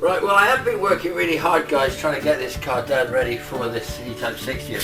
Right, well I have been working really hard, guys, trying to get this car done ready for this E-Type 60.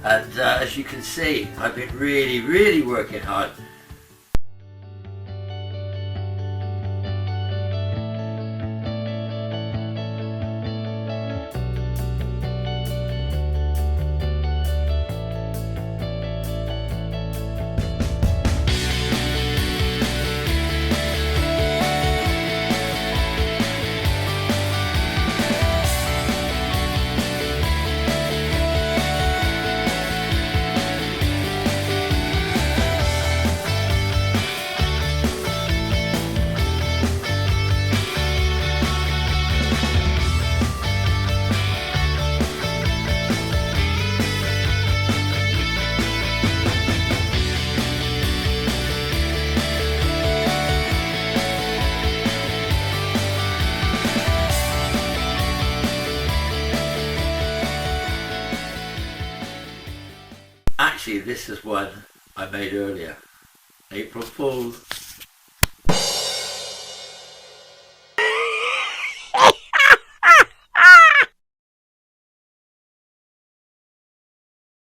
And as you can see, I've been really working hard. Actually, this is one I made earlier. April Fool's.